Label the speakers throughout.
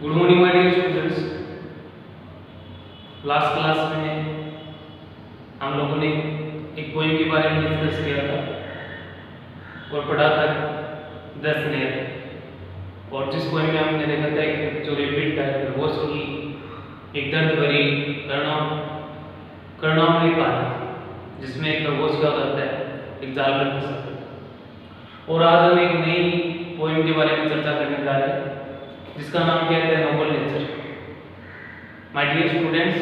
Speaker 1: Good morning my dear students. Last class में हम लोगों ने एक पोएम के बारे में डिस्कस किया था और पढ़ा था द स्नेल। और जिस पोएम में हमने देखा था कि जो रिपीट था खरगोश की एक दर्द भरी करुणामयी कहानी जिसमें एक खरगोश क्या करता है, एक जाल में फंस जाता है। और आज हम एक नई पोएम के बारे में चर्चा करने जा रहे हैं जिसका नाम क्या है, noble nature. My dear students,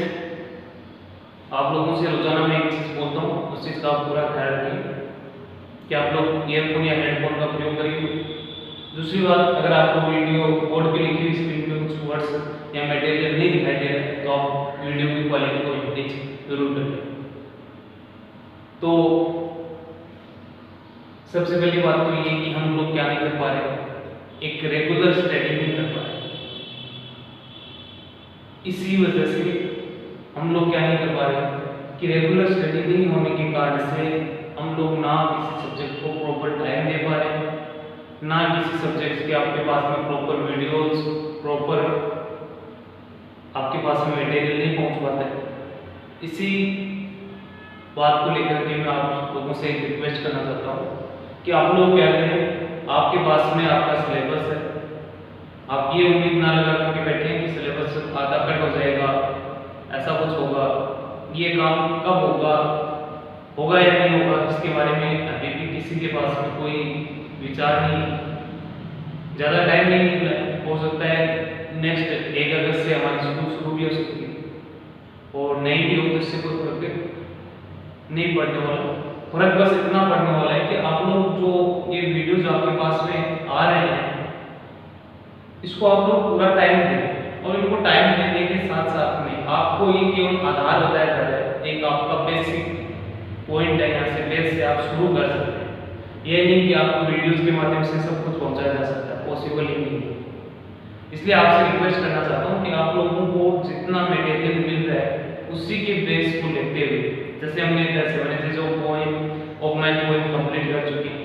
Speaker 1: आप लोगों से रोजाना मैं एक चीज़ बोलता हूँ, उस चीज़ का आप पूरा ख्याल रखिए कि आप लोग ईयरफोन या हेडफोन का प्रयोग करिए। दूसरी बात, अगर आपको वीडियो बोर्ड पे लिखी हुई स्क्रीन पे कुछ वर्ड्स या मटेरियल नहीं दिखाई दे रहा है तो आप वीडियो की क्वालिटी को इंक्रीज जरूर करिए। तो सबसे पहली बात तो ये कि हम लोग क्या नहीं कर पा रहे, एक रेगुलर स्टडी नहीं कर पा रहे। इसी वजह से हम लोग क्या नहीं कर पा रहे कि रेगुलर स्टडी नहीं होने के कारण से हम लोग ना किसी सब्जेक्ट को प्रॉपर टाइम दे पा रहे, ना किसी सब्जेक्ट के आपके पास में प्रॉपर वीडियोस, प्रॉपर आपके पास में मटेरियल नहीं पहुंच पाता है। इसी बात को लेकर के मैं आप लोगों से एक रिक्वेस्ट करना चाहता हूँ कि आप लोग क्या करें, आपके पास में आपका सिलेबस है, आप ये उम्मीद ना लगा करके बैठे कि सिलेबस आधा कट हो जाएगा, ऐसा कुछ होगा, ये काम कब होगा या नहीं होगा इसके बारे में अभी भी किसी के पास में कोई विचार नहीं, ज़्यादा टाइम नहीं निकला है। हो सकता है नेक्स्ट 1 अगस्त से हमारी स्कूल शुरू भी हो सकती है और नहीं भी हो तो इससे कोई फर्क नहीं पड़ने वाला। फर्क बस इतना पड़ने वाला है कि आप लोग जो ये वीडियोज आपके पास में आ रहे हैं इसको आप लोग पूरा टाइम दें, और इनको टाइम देने के साथ साथ में आपको ये केवल आधार बताया जा रहा है, एक आपका बेसिक पॉइंट है, यहाँ से बेस से आप शुरू कर सकते हैं। ये नहीं कि आपको वीडियोज के माध्यम से सब कुछ पहुंचाया जा सकता है, पॉसिबल ही नहीं है। इसलिए आपसे रिक्वेस्ट करना चाहता हूँ कि आप लोगों को जितना मटेरियल मिल रहा है उसी के बेस को लेते हुए, जैसे हमने 7 जो poem of my poem complete कर चुके हैं,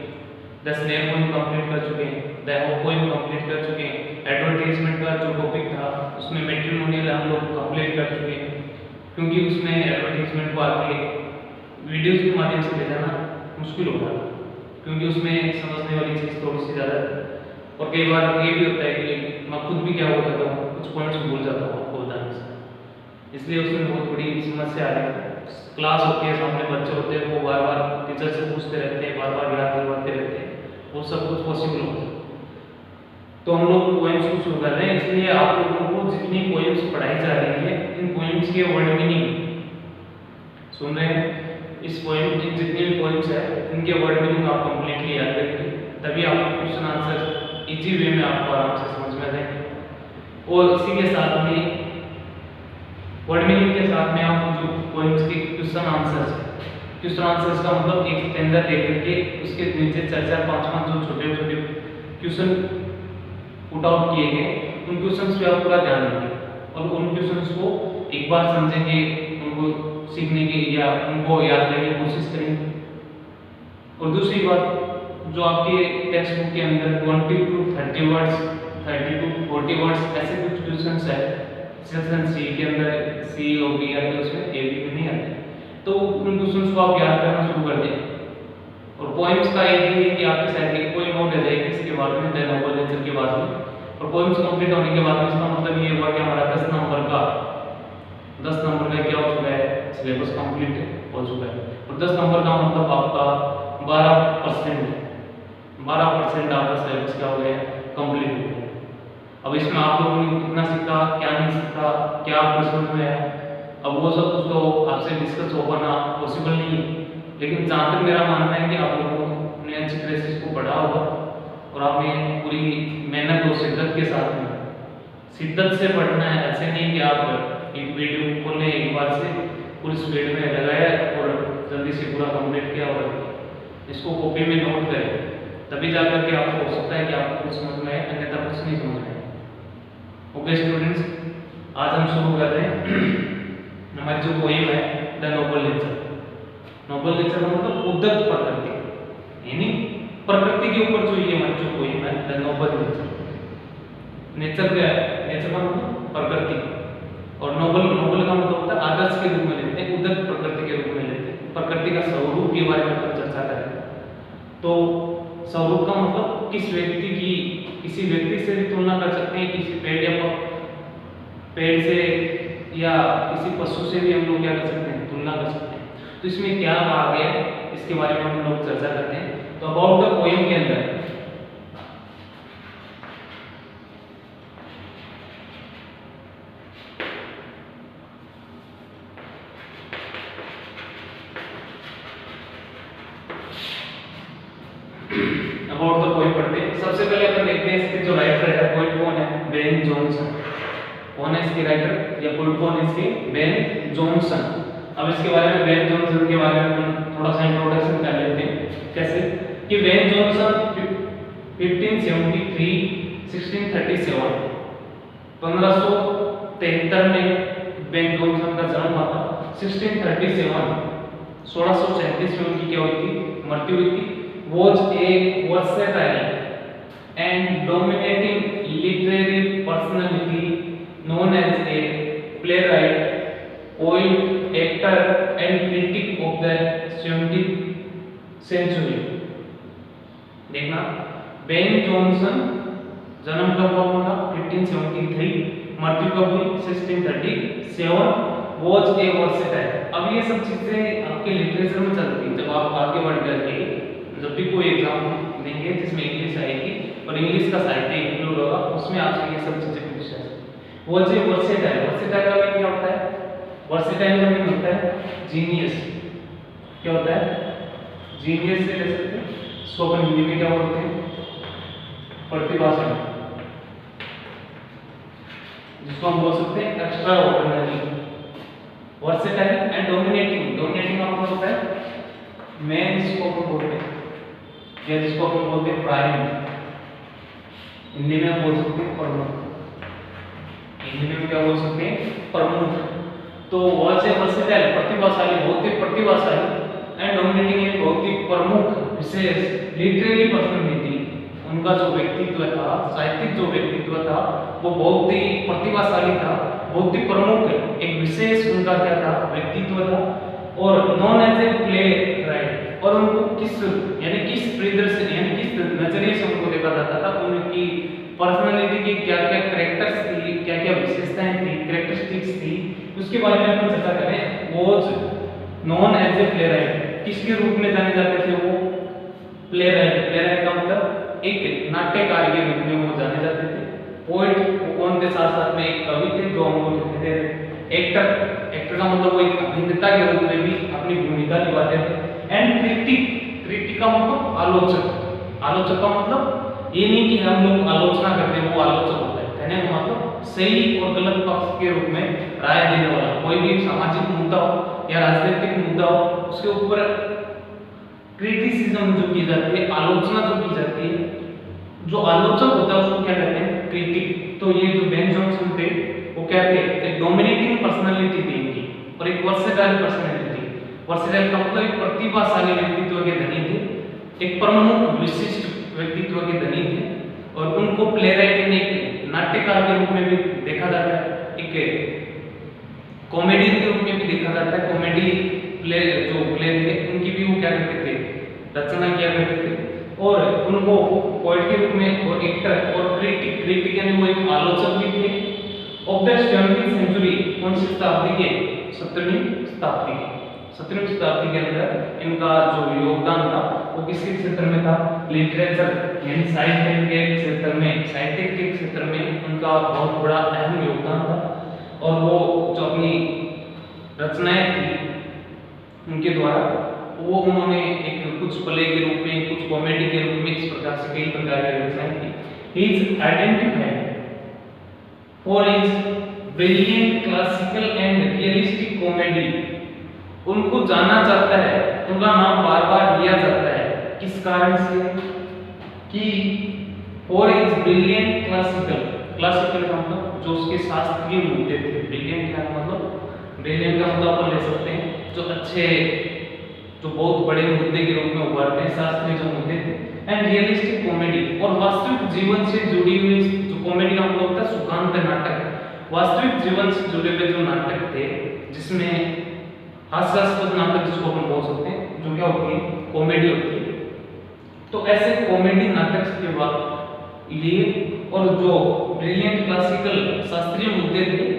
Speaker 1: द स्नेल पोएम कंप्लीट कर चुके हैं, द होप पोएम कंप्लीट कर चुके हैं, एडवर्टाइजमेंट का जो टॉपिक था उसमें मैट्रिमोनियल हम लोग कंप्लीट कर चुके हैं, क्योंकि उसमें एडवर्टाइजमेंट को आगे वीडियोस के माध्यम से ले जाना मुश्किल होता है, क्योंकि उसमें समझने वाली चीज़ थोड़ी सी ज़्यादा है। और कई बार ये भी होता है कि मैं खुद भी क्या हो जाता हूँ, कुछ पॉइंट्स भूल जाता हूँ आपको बताने से, इसलिए उसमें बहुत बड़ी समस्या आ रही है। क्लास होती है, सामने बच्चे होते हैं, वो बार बार टीचर से पूछते रहते हैं, बार बार याद करवाते रहते हैं, वो सब कुछ पॉसिबल होता है। तो हम लोग पोएम्स को शुरू कर रहे हैं, इसलिए आप लोगों को जितनी पोएम्स पढ़ाई जा रही है इन पोएम्स के वर्ड मीनिंग सुन रहे हैं, इस पोएम की जितनी भी पोएम्स है इनके वर्ड मीनिंग आप कंप्लीटली याद करेंगे, तभी आपको क्वेश्चन आंसर इजी वे में आपको आराम से समझ में आएंगे। और इसी के साथ में वर्ड मीनिंग के साथ में आप जो पोएम्स के क्वेश्चन आंसर्स का मतलब एक स्टैंडर देख करके उसके नीचे 4-4, 5-5 जो छोटे छोटे क्वेश्चन पुट आउट किए गए उन क्वेश्चंस पे आप पूरा ध्यान देंगे और उन क्वेश्चंस को एक बार समझेंगे, उनको सीखने की या उनको याद करने की कोशिश करेंगे। और दूसरी बात, जो आपके टेक्स्ट बुक के अंदर 20 to 30 वर्ड्स, 30 to 40 वर्ड्स ऐसे कुछ क्वेश्चंस है सेक्शन सी के अंदर, सी और बी आते हैं, उसमें ए बी नहीं आते, तो उन क्वेश्चंस को आप याद करना शुरू कर दें। और पोएम्स का एक ही है कि आपकी शायद एक पोएम और रह जाएगी इसके बाद में, द नोबल नेचर के बाद में, और पोएम्स कंप्लीट होने के बाद में इसका मतलब ये हुआ कि हमारा 10 नंबर का क्या हो चुका है, सिलेबस कंप्लीट हो चुका है। और 10 नंबर का मतलब आपका 12% है, 12% आपका सिलेबस क्या हो गया, कंप्लीट हो गया। अब इसमें आप लोगों ने कितना सीखा, क्या नहीं सीखा, क्या आपको समझ में आया, अब वो सब कुछ तो आपसे डिस्कस हो पाना पॉसिबल नहीं है, लेकिन जहाँ तक मेरा मानना है कि आप लोगों ने अच्छी तरह से इसको पढ़ा होगा और आपने पूरी मेहनत और शिद्दत के साथ में, शिद्दत से पढ़ना है, ऐसे नहीं कि आप एक वीडियो खोलने एक बार से पूरी स्पीड में लगाया और जल्दी से पूरा कंप्लीट किया और इसको कॉपी में नोट करें, तभी जाकर के आपको हो सकता है कि आपको कुछ समझ में आए, अन्यथा कुछ नहीं समझ में आए। ओके स्टूडेंट्स, आज हम शुरू कर रहे हैं हमारी जो पोएम है the Nobel nature. Nobel nature का मतलब उद्दत प्रकृति, यानी प्रकृति के ऊपर जो ये हमारी जो पोएम है द नोबल नेचर। नेचर क्या है, नेचर का मतलब प्रकृति, और नोबल, नोबल का मतलब होता है आदर्श के रूप में लेते हैं, उदक प्रकृति के रूप में लेते हैं, प्रकृति का स्वरूप के बारे में अपन चर्चा करें। तो स्वरूप का मतलब किस व्यक्ति की, किसी व्यक्ति से भी तुलना कर सकते हैं, किसी पेड़ या पेड़ से या किसी पशु से भी हम लोग क्या कर सकते हैं, तुलना कर सकते हैं। तो इसमें क्या आ गया इसके बारे में हम लोग चर्चा करते हैं। तो अबाउट द पोएम के अंदर अबाउट द पोएम पढ़ते हैं। सबसे पहले अपन देखते हैं इसके जो राइटर है, पोएट कौन है, बेन जॉनसन। कौन है इसके राइटर या पोएट कौन है इसके, बेन जॉनसन। अब इसके बारे में, बेन जॉनसन के बारे में हम थोड़ा सा इंट्रोडक्शन कर लेते हैं। कैसे कि बेन जॉनसन 1573 1637 1573 में बेन जॉनसन का जन्म हुआ था। 1637 1637 में उनकी क्या हुई थी, मृत्यु हुई थी। was a versatile and dominating literary personality known as a playwright, poet, actor and critic of the 17th century। देखना, बेन जॉनसन जन्म कब हुआ था, 1573, मृत्यु कब हुई 1637। was a versatile। अब ये सब चीजें आपके लिटरेचर में चलती है। जब आप आगे बढ़ करके जब भी कोई एग्जाम देंगे जिसमें इंग्लिश आएगी और इंग्लिश का साहित्य इंक्लूड होगा, उसमें आपसे ये सब चीजें पूछ जाएंगी। वो जो वर्सेटाइल, वर्सेटाइल का मीनिंग क्या होता है, वर्सेटाइल का मीनिंग होता है जीनियस। क्या होता है, जीनियस से ले सकते हैं, इसको अपन हिंदी में क्या बोलते हैं, प्रतिभाशाली, जिसको हम बोल सकते हैं extra ordinary. Versatile and dominating, dominating का मतलब होता है मैन, जिसको हम बोलते हैं या जिसको हम बोलते हैं प्राइम, हिंदी में हम बोल सकते हैं प्रमुख, हिंदी में क्या बोल सकते हैं, प्रमुख। तो वह से वर्सेटाइल प्रतिभाशाली, बहुत ही प्रतिभाशाली, एंड डोमिनेटिंग एक बहुत ही प्रमुख विशेष लिटरेरी पर्सनालिटी। उनका जो व्यक्तित्व था, साहित्यिक जो व्यक्तित्व था, वो बहुत ही प्रतिभाशाली था, बहुत ही प्रमुख, एक विशेष उनका क्या था, व्यक्तित्व था। और known as a playwright, और उनको किस यानी किस परिदृश्य यानी किस नजरिए से उनको देखा जाता था, उनकी पर्सनालिटी की क्या क्या कैरेक्टर्स थी, क्या क्या विशेषताएं थी, कैरेक्टरिस्टिक्स थी, उसके बारे में हम चर्चा करें। वो known as a playwright, किसके रूप में जाने जाते थे वो, प्ले राइट। प्ले राइट का मतलब एक नाट्यकार के रूप में वो जाने जाते थे। पोएट कौन थे, साथ साथ में एक कवि थे जो हमको लिखते थे। एक्टर, एक्टर का मतलब वो एक अभिनेता के रूप में भी अपनी भूमिका निभाते थे। एंड क्रिटिक, क्रिटिक का मतलब आलोचक। आलोचक का मतलब ये नहीं कि हम लोग आलोचना करते हैं, वो आलोचक होता है, कहने का मतलब सही और गलत पक्ष के रूप में राय देने वाला। कोई भी सामाजिक मुद्दा हो या राजनीतिक मुद्दा हो, उसके ऊपर क्रिटिसिज्म जो की जाती है, आलोचना जो की जाती है, जो आलोचक होता है उसको क्या कहते हैं, क्रिटिक। तो ये जो बेन जॉनसन थे वो क्या थे, एक डोमिनेटिंग पर्सनालिटी थी इनकी, और एक वर्सेटाइल पर्सनालिटी। वर्सेटाइल का मतलब एक प्रतिभाशाली व्यक्तित्व के धनी थे, एक प्रमुख विशिष्ट व्यक्तित्व के धनी थे, और उनको प्लेराइट यानी एक नाट्यकार के रूप में भी देखा जाता है, एक कॉमेडियन के रूप में भी देखा जाता है। कॉमेडी प्ले जो प्ले थे उनकी भी वो क्या करते थे, रचना किया करते थे। और उनको पोएट के रूप में, और एक्टर और क्रिटिक, क्रिटिक यानी वो एक आलोचक भी थे। ऑफ द 17th सेंचुरी, कौन सी शताब्दी के, 17वीं शताब्दी के, 17वीं शताब्दी के अंदर इनका जो योगदान था वो किसके क्षेत्र में था, लिटरेचर यानी साहित्य के क्षेत्र में, साहित्य के क्षेत्र में उनका बहुत बड़ा अहम योगदान था। और वो जो अपनी रचनाएं थी उनके द्वारा, वो उन्होंने एक कुछ प्ले के रूप में, कुछ कॉमेडी के रूप में, इस प्रकार से कई प्रकार की रचनाएं की। He is identified for his brilliant classical and realistic comedy. उनको जाना जाता है, उनका नाम बार बार लिया जाता है, किस कारण से कि for his brilliant classical, classical का मतलब जो उसके शास्त्रीय मुद्दे थे। ब्रिलियंट का मतलब, ब्रिलियंट का मतलब अपन ले सकते हैं जो अच्छे, जो बहुत बड़े मुद्दे के रूप में उभरते हैं, शास्त्रीय जो मुद्दे थे। एंड रियलिस्टिक कॉमेडी, और वास्तविक जीवन से जुड़ी हुई जो कॉमेडी का मतलब होता है सुखांत नाटक, वास्तविक जीवन से जुड़े हुए जो नाटक थे जिसमें हास्यास्पद नाटक जिसको अपन बोल सकते हैं, जो क्या होती है कॉमेडी होती है। तो ऐसे कॉमेडी नाटक के बाद लिए और जो ब्रिलियंट क्लासिकल शास्त्रीय मुद्दे थे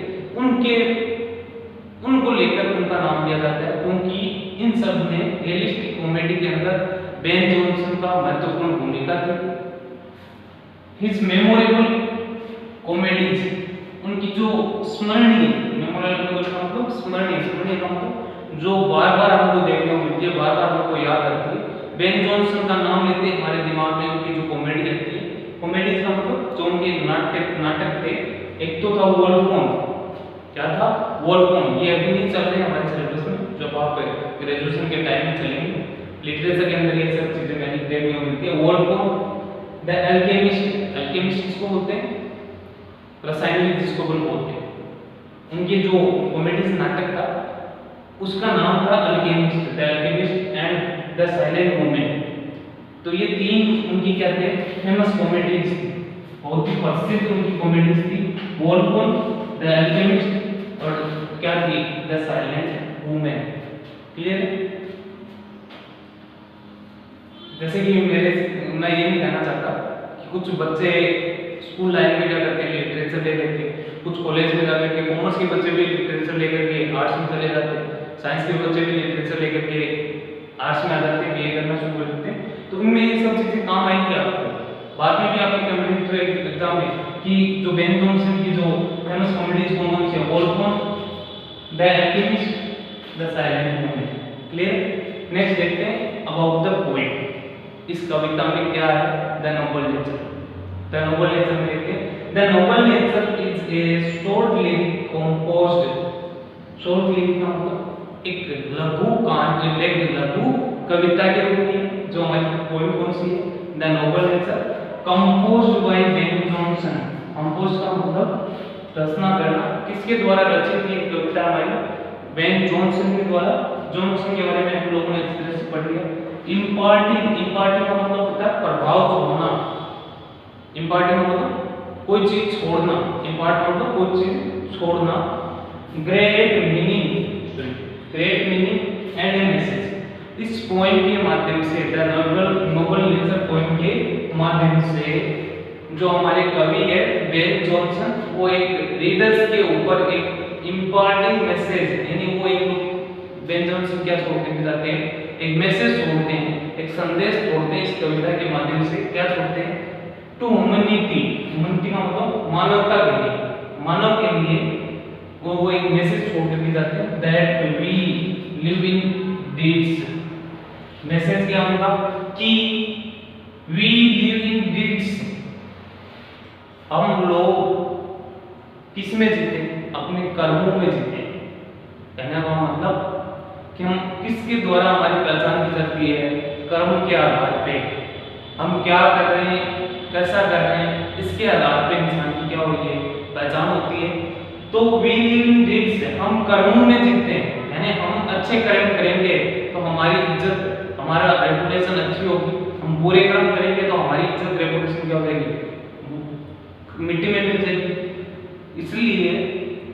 Speaker 1: उनको लेकर उनका नाम दिया जाता है, क्योंकि इन सब में रियलिस्टिक कॉमेडी के अंदर बेन जॉनसन का महत्वपूर्ण भूमिका थी। हिज मेमोरेबल कॉमेडीज, उनकी जो स्मरणीय, मेमोरेबल का मतलब स्मरणीय, स्मरणीय का मतलब जो बार बार हमको देखने को मिलती है, बार बार हमको याद आती है। बेन जॉनसन का नाम लेते हैं हमारे दिमाग में उनकी जो कॉमेडी रहती है, कॉमेडीज का मतलब जो उनके नाटक थे, एक तो था वोल्पोन, क्या था वोल्पोन, ये अभी नहीं चल रहे हमारे सिलेबस में, जब आप ग्रेजुएशन के टाइम में चलेंगे लिटरेचर के अंदर ये सब चीजें मैंने देखने को मिलती है। वोल्पोन, द अल्केमिस्ट, अल्केमिस्ट जिसको बोलते हैं रासायनिक जिसको बोलते हैं, उनके जो कॉमेडीज नाटक था उसका नाम था alchemist, the alchemist and the silent women. तो ये तीन उनकी क्या थे फेमस कॉमेडीज थी, बहुत ही प्रसिद्ध उनकी कॉमेडीज थी, वोल्पोन, द अल्केमिस्ट और क्या थी द साइलेंट वुमेन। क्लियर है? जैसे कि मैं ये नहीं कहना चाहता कि कुछ बच्चे स्कूल लाइफ में क्या करते हैं लिटरेचर ले लेते, कुछ कॉलेज में जाकर के कॉमर्स के बच्चे भी लिटरेचर लेकर के आर्ट्स में चले जाते हैं, साइंस के बच्चे भी लिटरेचर लेकर के आर्ट्स में आ जाते हैं, बीए करना शुरू कर देते हैं। तो इनमें ये सब चीजें काम आएंगी आपको बाद में भी आपके कम्युनिटी एग्जाम में, कि जो बेन जॉनसन की जो फेमस कॉमेडीज कौन सी है, Volpone, the alchemist, the silent woman. Clear? Next देखते हैं अबाउट द पोएट। इस कविता में क्या है, the Nobel nature. The Nobel nature में देखते हैं, the Nobel nature is a short lyric composed, short lyric का मतलब एक लघु कांड, एक लघु कविता के रूप में जो हमारी पोएम कौन सी है, the Nobel nature, composed by Ben Jonson. Compose का मतलब रचना करना, किसके द्वारा रचित ये कविता हमारी, बेन जॉनसन के द्वारा। जॉनसन के बारे में हम लोगों ने इस तरह से पढ़ लिया। इम्पार्टिंग, इम्पार्टिंग का मतलब होता है प्रभाव छोड़ना, इम्पार्टिंग का मतलब कोई चीज छोड़ना, इम्पार्ट मतलब कोई चीज छोड़ना। Great meaning, great meaning and A message. इस पोएम के माध्यम से, द नोबल नेचर पोएम के माध्यम से जो हमारे कवि है बेन जॉनसन, वो एक रीडर्स के ऊपर एक इम्पार्टिंग मैसेज, यानी वो एक बेन जॉनसन क्या छोड़ते जाते हैं, एक मैसेज छोड़ते हैं, एक संदेश छोड़ते हैं इस कविता के माध्यम से। क्या छोड़ते हैं? टू ह्यूमैनिटी, ह्यूमैनिटी का मतलब मानवता के लिए, मानव के लिए वो एक मैसेज छोड़ के जाते हैं, that we live in deeds. Message क्या होगा कि वी लिव इन डीड्स, हम लोग किस में जीते, अपने कर्मों में जीते। कहने का मतलब कि हम किसके द्वारा हमारी पहचान की जाती है, कर्म के आधार पे, हम क्या कर रहे हैं, कैसा कर रहे हैं, इसके आधार पे इंसान की क्या होती है, पहचान होती है। तो वी लिव इन डीड्स, हम कर्मों में जीते हैं, यानी हम अच्छे कर्म करेंगे तो हमारी इज्जत, हमारा रेपुटेशन अच्छी होगी, हम बुरे कर्म करेंगे तो हमारी इज्जत रेपुटेशन क्या हो जाएगी, मिट्टी में मिल जाएगी। इसलिए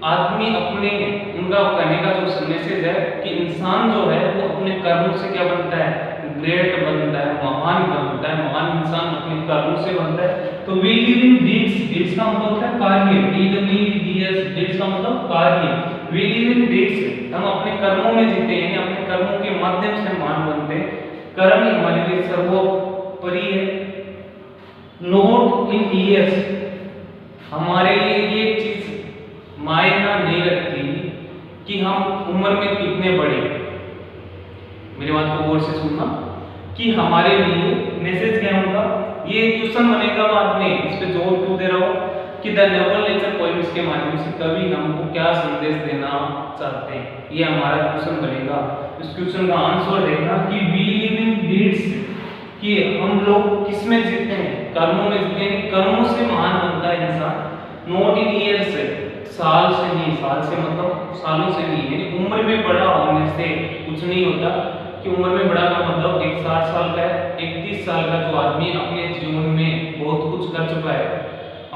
Speaker 1: आदमी अपने, उनका कहने का जो मैसेज है कि इंसान जो है वो अपने कर्मों से क्या बनता है, ग्रेट बनता है, महान बनता है, महान इंसान अपने कर्मों से बनता है। तो we live in deeds, deeds का मतलब होता है कार्य, डीड्स का मतलब कार्य, वी लिव इन डीड्स, हम अपने कर्मों में जीते हैं, अपने कर्मों के माध्यम से महान बनते हैं। कर्म हमारे लिए सर्वोपरि है। नोट इन ईयर्स, हमारे लिए ये चीज मायना नहीं रखती कि हम उम्र में कितने बड़े, मेरी बात को गौर से सुनना, कि हमारे लिए मैसेज क्या होगा, ये क्वेश्चन बनेगा बाद में, इस पे जोर क्यों दे रहा हूं कि द नोबल नेचर पोएम्स के माध्यम से कवि हमको क्या संदेश देना चाहते हैं, ये हमारा क्वेश्चन बनेगा। इस क्वेश्चन का आंसर देखना कि वी लिव इन डीड्स, कि हम लोग किस में जीते हैं, कर्मों में जीते हैं, कर्मों से महान बनता है इंसान। नॉट इन ईयर्स, साल से नहीं, साल से मतलब सालों से नहीं, यानी उम्र में बड़ा होने से कुछ नहीं होता, कि उम्र में बड़ा का मतलब एक 60 साल का है, एक 30 साल का जो आदमी अपने जीवन में बहुत कुछ कर चुका है,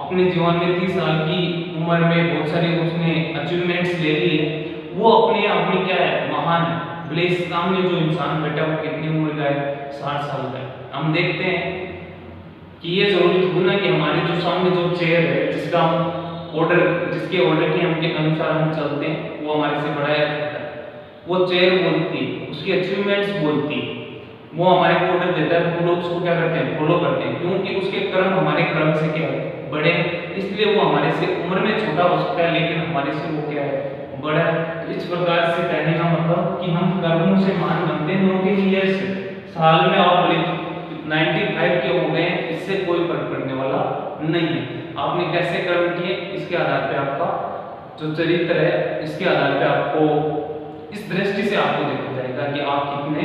Speaker 1: अपने जीवन में 30 साल की उम्र में बहुत सारी उसने अचीवमेंट्स ले ली है, वो अपने आप में क्या है, महान है। भले इस सामने जो इंसान बैठा वो कितनी उम्र का है, 60 साल का है। हम देखते हैं कि ये जरूरी थोड़ी ना कि हमारे जो सामने जो चेयर है, जिसके ऑर्डर के अनुसार हम चलते हैं, वो हमारे से बड़ा या छोटा है, वो चेयर बोलती है, उसकी अचीवमेंट्स बोलती है, वो हमारे को ऑर्डर देता है, हम लोग उसको क्या करते हैं, फॉलो करते हैं, क्योंकि उसके कर्म हमारे कर्म से क्या है, बड़े, इसलिए वो हमारे से उम्र में छोटा हो सकता है, लेकिन हमारे से वो क्या है, बड़ा है। तो इस प्रकार से कहने का मतलब कि हम कर्मों से मान बनते हैं, नो के ईयर से। साल में आप बोले 95 के हो गए, इससे कोई फर्क पड़ने वाला नहीं है। आपने कैसे कर्म किए, इसके आधार पे आपका जो चरित्र है, इसके आधार पे आपको इस दृष्टि से आपको देखा जाएगा कि आप कितने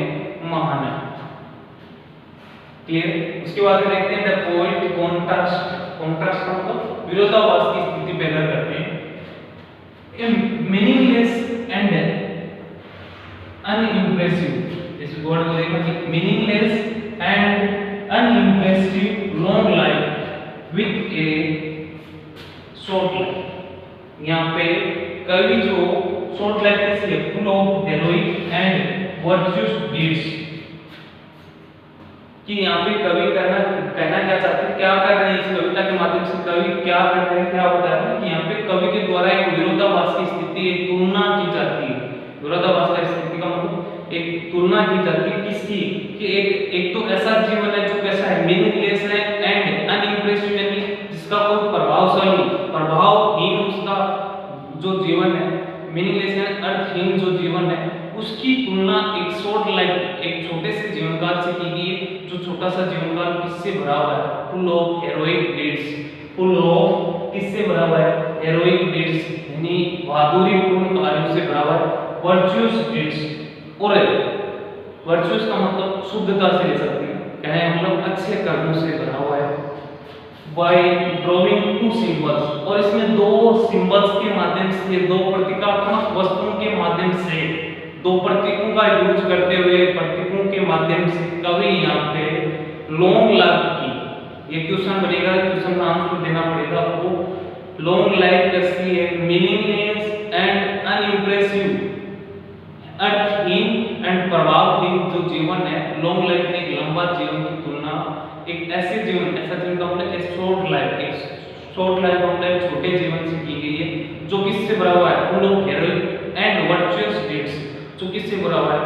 Speaker 1: महान हैं। क्लियर? उसके बाद में देखते हैं द पोएट कॉन्ट्रास्ट का मतलब विरोधाभास की स्थिति पैदा करते हैं। मीनिंगलेस एंड अनइम्प्रेसिव, इस वर्ड को देखना कि meaningless and unimpressive long life with A short life. यहाँ पे कवि जो शॉर्ट लाइफ कैसी है, full of heroic and virtuous deeds, कि यहाँ पे कवि कहना क्या चाहते हैं, क्या कर रहे हैं इस कविता के माध्यम से, कवि क्या कर रहे हैं, क्या बता रहे हैं कि यहाँ पे कवि के द्वारा एक विरोधाभास की स्थिति, एक तुलना की जाती है। विरोधाभास का स्थिति का मतलब एक तुलना की जाती है किसकी, कि एक तो ऐसा जीवन है जो कैसा है, मीनिंगलेस है एंड अनइम्प्रेसिव, यानी जिसका कोई प्रभावहीन उसका जो जीवन है, मीनिंगलेस है अर्थहीन जो जीवन है, उसकी तुलना एक शॉर्ट लाइफ, एक छोटे से जीवन काल से की गई है, जो छोटा सा जीवन काल किससे भरा हुआ है, full of heroic deeds, full of किससे भरा हुआ है, हेरोइक डीड्स, यानी बहादुरीपूर्ण कार्यों से भरा हुआ है, वर्चुअस डीड्स। और वर्चुअस का मतलब शुद्धता से ले सकते हैं, कहने मतलब अच्छे कर्मों से भरा हुआ है। बाय ड्राइंग टू सिंबल्स, और इसमें दो सिंबल्स के माध्यम से, दो प्रतीकात्मक वस्तुओं के माध्यम से, दो प्रतीकों का यूज करते हुए, प्रतीकों के माध्यम से कवि यहाँ पे लॉन्ग लाइफ की, ये क्वेश्चन बनेगा, क्वेश्चन का आंसर देना पड़ेगा आपको। लॉन्ग लाइफ कैसी है, मीनिंगलेस एंड अनइम्प्रेसिव, अर्थहीन एंड प्रभावहीन जो जीवन है, लॉन्ग लाइफ में एक लंबा जीवन की तुलना एक ऐसे जीवन, ऐसा जीवन का मतलब शॉर्ट लाइफ, एक शॉर्ट लाइफ का मतलब छोटे जीवन से की गई है, जो किससे भरा हुआ है, full of heroic and virtuous deeds, जो किससे भरा हुआ है,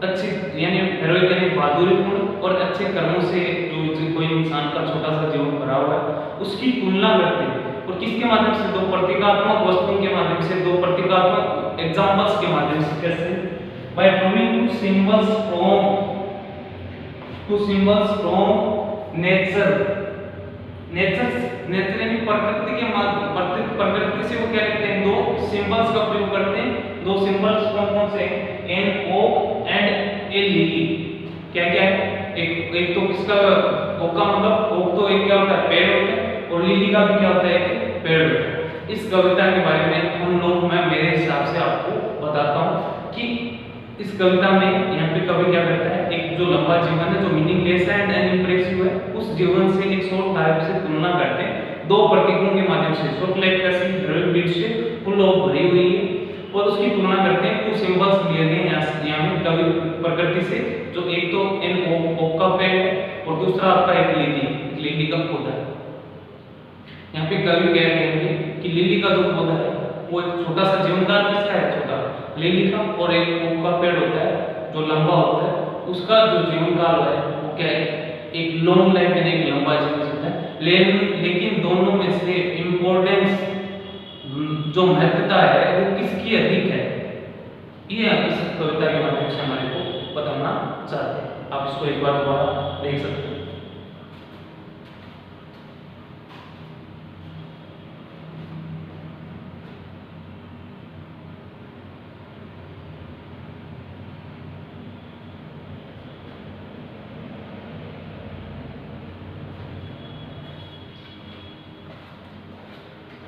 Speaker 1: अच्छे यानी हेरोइक यानी बहादुरीपूर्ण और अच्छे कर्मों से जो कोई इंसान का छोटा सा जीवन भरा हुआ है, उसकी तुलना करते हैं। और किसके माध्यम से, दो प्रतीकात्मक वस्तुओं के माध्यम से, दो प्रतीकात्मक एग्जांपल्स के माध्यम से। कैसे? By drawing two symbols from nature यानी प्रकृति के माध्यम, प्रकृति से वो क्या लिखते हैं, दो सिंबल्स का प्रयोग करते हैं। दो सिंबल्स कौन से हैं, an oak and a lily. क्या है, एक तो किसका, ओ का मतलब, ओ तो एक क्या होता है, पेड़ होता है, और लिली का भी क्या होता है, पेड़ होता है। इस कविता के बारे में मैं मेरे हिसाब से आपको बताता हूँ कि इस कविता में यहाँ पे कवि क्या करता है, एक जो लंबा जीवन है, जो मीनिंगलेस एंड अनइम्प्रेसिव है, उस जीवन से एक शॉर्ट लाइफ से तुलना करते हैं, दो प्रतीकों के माध्यम से। शॉर्ट लाइफ कैसी, हेरोइक डीड्स से फुल ऑफ भरी हुई है, और उसकी तुलना करते हैं। टू सिंबल्स लिए गए यहाँ में कवि प्रकृति से, जो एक तो एन ओ का पेड़ है, और दूसरा आपका एक लिली का पौधा है। यहाँ पे कवि कह रहे हैं कि लिली का जो पौधा है, वो एक छोटा सा जीवन काल किसका है, छोटा लिली का, और एक ओक का पेड़ होता है जो लंबा होता है, उसका जो जीवन काल है वो क्या है, एक लॉन्ग लाइफ यानी एक लंबा जीवन होता है। लेकिन दोनों में से इम्पोर्टेंस, जो महत्वता है, वो किसकी अधिक है, ये इस कविता के माध्यम से हमारे को बताना चाहते हैं। आप इसको एक बार दोबारा देख सकते हैं।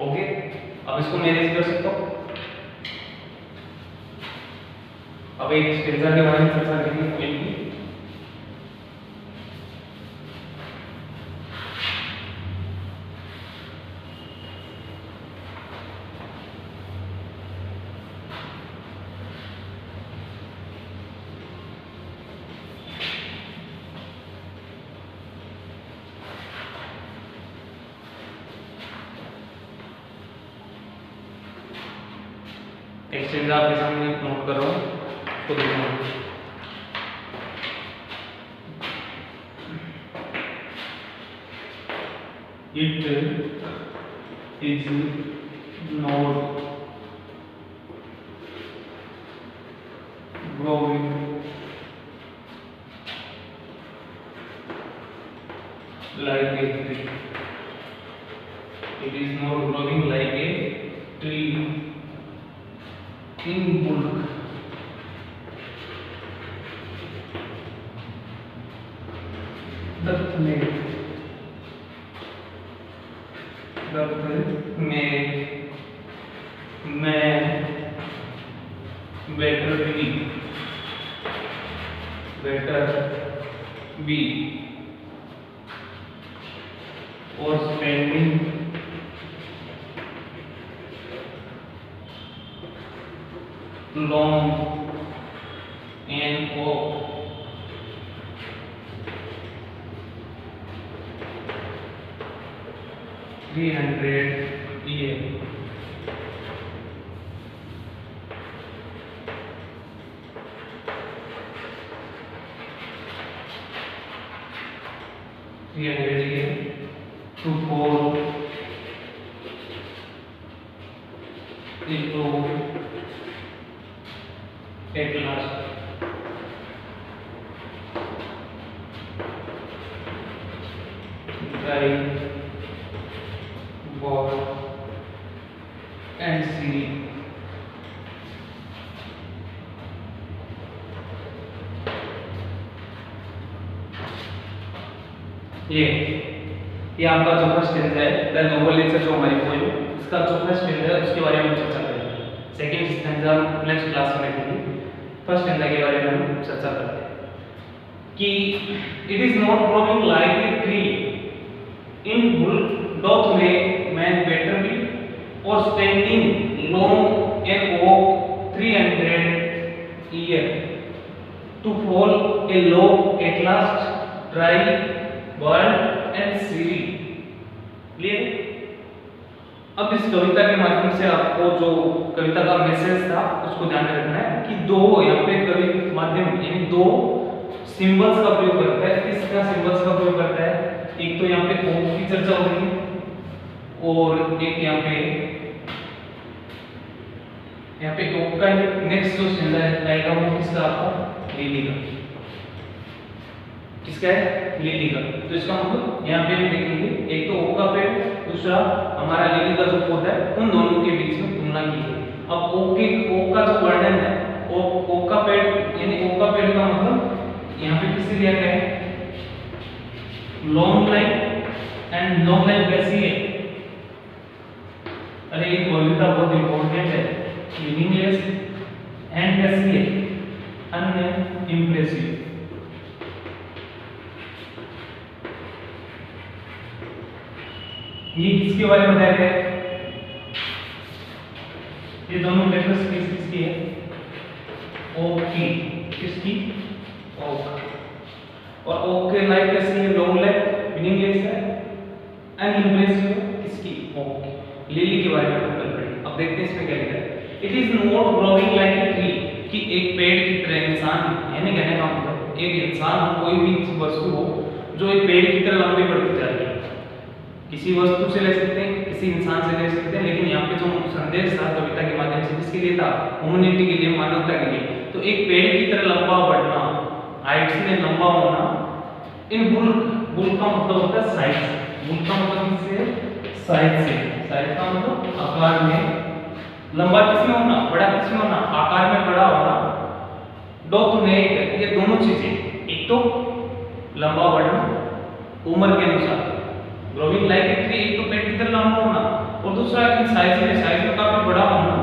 Speaker 1: ओके, अब इसको मैनेज कर सकता हूँ। अब एक स्टेंजा के बारे में चर्चा करेंगे। एक्सचेंज आपके सामने नोट कर रहा हूँ, तो देखो it is not growing like a tree. It is not growing like a tree in bulk. Dutt में मैं better be or spending long and off $300 year. To fall into at last. Dry ball and see ये आपका जो first stanza है, the Nobel nature जो हमारी poem, इसका जो फर्स्ट स्टेंजा है उसके बारे में हम चर्चा करेंगे। सेकंड स्टेंजा नेक्स्ट क्लास में देखेंगे। फर्स्ट स्टेंजा के बारे में हम चर्चा करते हैं कि it is not growing like a tree in bulk doth में मैन बेटर बी और standing long and walk 300 year to fall a log at last dry bald and sere. Clear? अब इस कविता के माध्यम से आपको जो कविता का मैसेज था उसको ध्यान में रखना है कि दो यहाँ पे कवि माध्यम यानी दो सिंबल्स का प्रयोग करता है। किसका सिंबल्स का प्रयोग करता है? एक तो यहाँ पे ओक की चर्चा हो रही है और एक यहाँ पे ओक का नेक्स्ट जो स्टेंजा आएगा वो किसका आपका लिली का। किसका है? लिली का। तो इसका मतलब यहाँ पे हम देखेंगे एक तो ओक का पेड़, दूसरा हमारा लिली का जो पौधा है, उन दोनों के बीच में तुलना की है। अब ओक का जो वर्णन है, ओक का पेड़ यानी ओक का पेड़ का मतलब यहाँ पे किससे दिया गया है? Long life and long life कैसी है? अरे ये कविता बहुत इंपॉर्टेंट है। मीनिंगलेस एंड कैसी है? अनइम्प्रेसिव। ये किसके बारे में बताया गया है? ये दोनों लेटर्स किसकी है? ओक की। किसकी? ओक। और ओक के लाइफ कैसी है? लॉन्ग लाइफ, मीनिंगलेस है, अनइम्प्रेसिव। किसकी? ओक। लिली के बारे में हम कल पढ़ेंगे। अब देखते हैं इसमें क्या लिखा है। It is not growing like a tree, कि एक पेड़ की तरह इंसान, यानी कहने का मतलब एक इंसान कोई भी वस्तु हो जो एक पेड़ की तरह लंबी बढ़ती जा रही है। किसी वस्तु से ले सकते हैं, किसी इंसान से ले सकते हैं, लेकिन यहाँ पे जो संदेश था कविता के माध्यम से किसके लिए था? ह्यूमैनिटी के लिए, मानवता के लिए। तो एक पेड़ की तरह लंबा बढ़ना, हाइट में लंबा होना, इन बुल्क, बुल्क का मतलब होता है साइज। बुल्क का मतलब किससे? साइज से। साइज का मतलब आकार में। लंबा किसमें होना? बड़ा किसमें होना? आकार में बड़ा होना। डॉथ में ये दोनों चीजें, एक तो लंबा बढ़ना उम्र के अनुसार, ग्रोइंग लाइक ए ट्री, एक तो पेड़ की तरह लंबा होना, और दूसरा साइज में काफी बड़ा होना।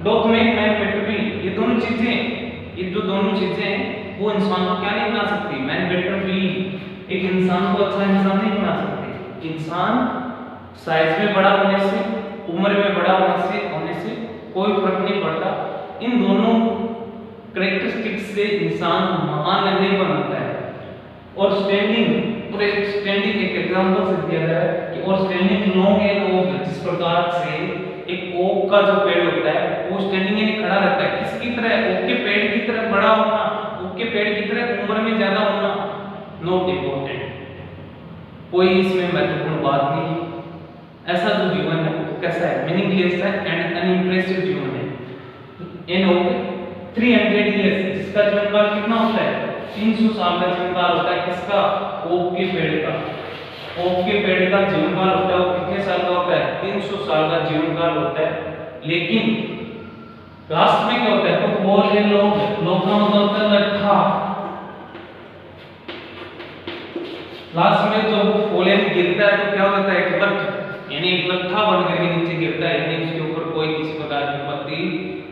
Speaker 1: डॉथ में मैन बेटर बी, ये दोनों चीजें, ये जो दोनों चीजें हैं वो इंसान को क्या नहीं बना सकती? मैन बेटर बी, एक इंसान को अच्छा इंसान नहीं बना सकती। इंसान साइज में बड़ा होने से, उम्र में बड़ा होने से कोई फर्क नहीं पड़ता। इन दोनों कैरेक्टरिस्टिक्स से इंसान महान नहीं बनता है। और स्टैंडिंग, और एक एग्जांपल से दिया गया है कि और स्टैंडिंग लॉन्ग एंड ओक, जिस प्रकार से एक ओक का जो पेड़ होता है वो स्टैंडिंग यानी खड़ा रहता है, किसकी तरह? ओक के पेड़ की तरह बड़ा होना, ओक के पेड़ की तरह उम्र में ज्यादा होना नॉट इम्पोर्टेंट, कोई इसमें महत्वपूर्ण बात नहीं। ऐसा जो जीवन है वो कैसा है? मीनिंगलेस है एंड अनइम्प्रेसिव जीवन है। इन ओक 300 इयर्स, इसका जीवनकाल कितना होता है? 300 साल का जीवनकाल होता है। किसका? ओक के पेड़ का। ओक के पेड़ का जीवनकाल होता है वो कितने साल का होता है? 300 साल का जीवनकाल होता है। लेकिन लास्ट में क्या होता है? तो फॉल इन लॉग का मतलब होता है लट्ठा। लास्ट में जब वो फॉल इन गिरता है तो क्या होता है? एक लट्ठ यानी एक लट्ठा बन करके नीचे गिरता है, यानी उसके ऊपर कोई किसी प्रकार की पत्ती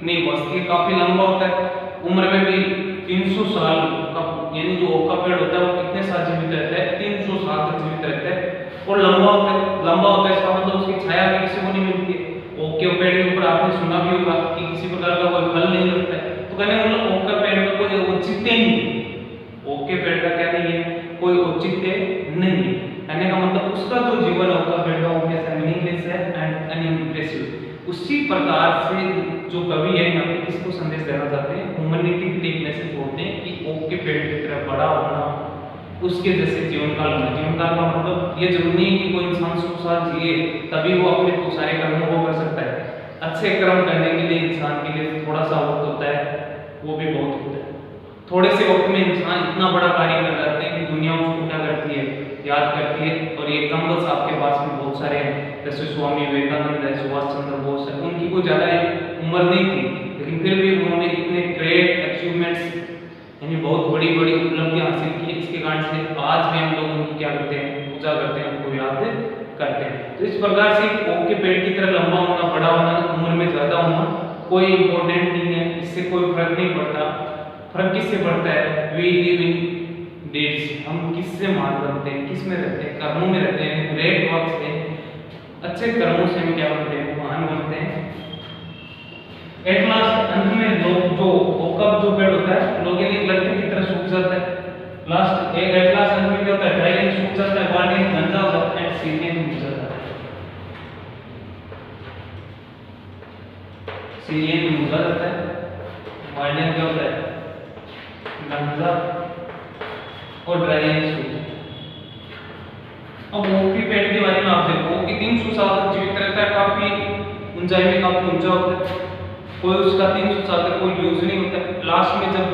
Speaker 1: नहीं बचती। काफी लंबा होता है, उम्र में भी 300 साल का, यानी जो ओक का पेड़ होता है वो कितने साल जीवित रहता है? 300 साल तक जीवित रहता है और लंबा होता है। लंबा होता है इसका मतलब उसकी छाया भी किसी को नहीं मिलती है। ओक के पेड़ के ऊपर आपने सुना भी होगा कि किसी प्रकार का कोई फल नहीं लगता है, तो कहने का मतलब ओक का पेड़ में कोई औचित्य नहीं है। ओक के पेड़ का क्या नहीं है? कोई औचित्य नहीं है। कहने का मतलब उसका जो जीवन है ओक का पेड़ का वो कैसा? मीनिंगलेस है एंड अनइम्प्रेसिव। उसी प्रकार से जो कवि है यहाँ पे किसको संदेश देना चाहते हैं? ह्यूमैनिटी के लिए एक मैसेज बोलते हैं कि ओक के पेड़ की तरह बड़ा होना, उसके जैसे जीवन काल होना। जीवन काल का मतलब ये जरूरी नहीं कि कोई इंसान 100 साल जिए तभी वो अपने सारे कर्मों को कर सकता है। अच्छे कर्म करने के लिए इंसान के लिए थोड़ा सा वक्त होता है, वो भी बहुत होता है। थोड़े से वक्त में इंसान इतना बड़ा कार्य कर जाते हैं कि दुनिया उसको क्या करती है? याद करती है। और ये एग्जाम्पल्स आपके पास में बहुत सारे हैं, जैसे स्वामी विवेकानंद है, सुभाष चंद्र बोस है। उनकी कोई ज्यादा उम्र नहीं थी लेकिन फिर भी उन्होंने इतने ग्रेट अचीवमेंट्स यानी बहुत बड़ी बड़ी उपलब्धियां हासिल की। इसके कारण से आज भी हम लोग उनकी क्या करते हैं? पूजा करते हैं, उनको याद करते हैं। तो इस प्रकार से ओक के पेड़ की तरह लंबा होना, बड़ा होना, उम्र में ज्यादा होना कोई इंपॉर्टेंट नहीं है, इससे कोई फर्क नहीं पड़ता। फर्क किससे पड़ता है? वी लिव इन डीड्स, हम किससे मान बनते हैं? किस में रहते हैं? कर्मों में रहते हैं। ग्रेट वर्क्स से, अच्छे कर्मों से हम क्या बनते हैं? महान बनते हैं। एट लास्ट अंत में लोग जो ओक का जो पेड़ होता है लोग एक लट्ठे की तरह सूख जाता है। लास्ट एक एट लास्ट अंत में क्या होता है? ड्राई एंड सूख जाता है, वार्निंग गंजा हो जाता है, सीनियन हो जाता है। सीनियन हो जाता है, वार्निंग क्या होता है? गंजा और ड्राई एंड सूख। अब ओक के पेड़ के बारे में आप देखो कि 300 साल तक जीवित रहता है, काफी ऊंचाई में काफी ऊंचा होता है, कोई उसका 300 साल तक कोई यूज नहीं होता है। लास्ट में जब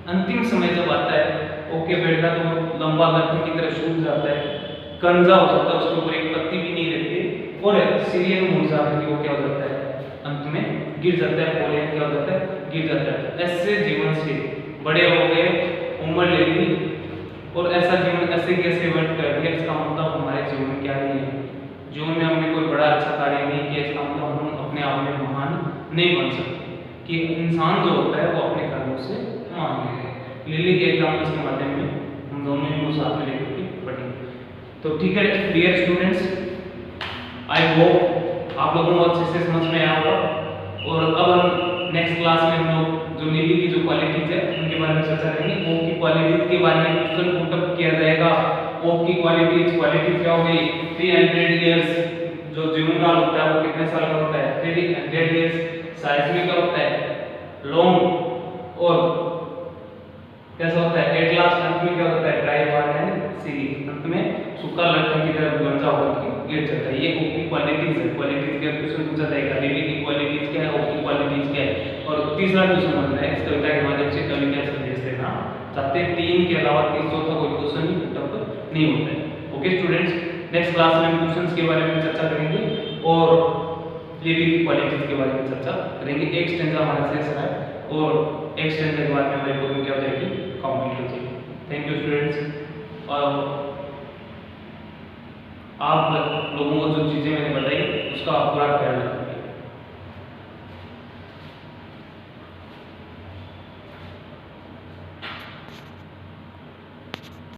Speaker 1: अंतिम समय जब आता है ओक के पेड़ का तो लंबा लट्ठे की तरह सूख जाता है, गंजा हो जाता है, उसके ऊपर एक पत्ती भी नहीं रहती और सीरियन मुरझा करके वो क्या हो जाता है? अंत में गिर जाता है, पोलियन क्या हो जाता है? गिर जाता है। ऐसे जीवन से बड़े हो गए, उम्र ले ली और ऐसा जीवन ऐसे कैसे व्यर्थ कर दिया, इसका मतलब हमारे जीवन में क्या नहीं है? जीवन में हमने कोई बड़ा अच्छा कार्य नहीं किया, इसका मतलब हम अपने आप में महान नहीं बन सकते। कि इंसान जो होता है वो अपने कर्मों से महान है। लिली के एग्जाम्पल्स के माध्यम में हम दोनों ही को साथ में लेकर के पढ़ेंगे। तो ठीक है डियर स्टूडेंट्स, आई होप आप लोगों को अच्छे से समझ में आया होगा। और अब हम नेक्स्ट क्लास में हम लोग जो नीली की जो क्वालिटीज है उनके बारे में चर्चा करेंगे। ओक की क्वालिटीज के बारे में क्वेश्चन पुटअप किया जाएगा। ओक की क्वालिटीज क्या हो गई? 300 इयर्स जो जीवन काल होता है वो कितने साल का होता है? 300 इयर्स। साइज में क्या होता है? लॉन्ग। और कैसा होता है? एट लास्ट अंत में क्या होता है? ड्राई वार्ड एंड सी, अंत में सूखा लट्ठे की तरह गंजा होकर गिर जाता है। ये ओक की क्वालिटीज है। क्वालिटीज का क्वेश्चन पूछा जाएगा, लिली की क्वालिटीज क्या है, ओक की क्वालिटीज क्या है। और तीसरा क्वेश्चन बनता है इस कविता के माध्यम से कवि क्या संदेश देना चाहते हैं। 3 के अलावा 300 का कोई क्वेश्चन ही पुटअप नहीं होता है। ओके स्टूडेंट्स, नेक्स्ट क्लास में हम क्वेश्चंस के बारे में चर्चा करेंगे और लिली की क्वालिटीज के बारे में चर्चा करेंगे। एक स्टेंजा हमारा शेष है और एक स्टेंजा के बाद में हमारी बोलिंग क्या हो जाएगी? कंप्लीट हो जाएगी। Thank you students. और आप लोगों को जो चीजें मैंने बताई उसका पूरा ख्याल रखें।